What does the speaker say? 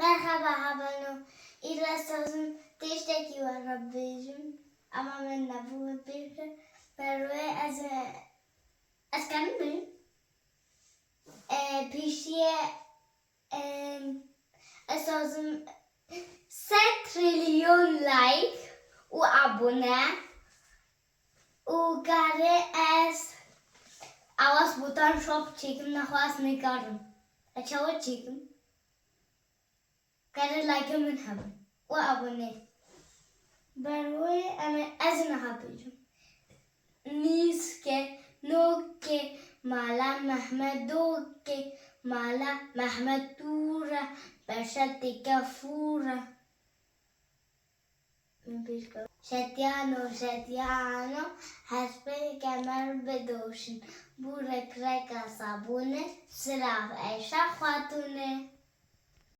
Merhaba Habano. İlla sözüm teşteki var Rabbicim. Ama ben de bu bir perve az kanım. Pişiye sözüm 7 trilyon like u abone u gare as Awaz butan shop çekim nahwas nikarım. Açava çekim. Gare like min habın. U abone. Barwe ama azna habıcım. Nîskênokê mala Mehmedokê mala Mehmedûra beşetê kefûra. Şetyano hespê kemer bedûşin. Bu rekreka sabûne sırav eşa xwatûne.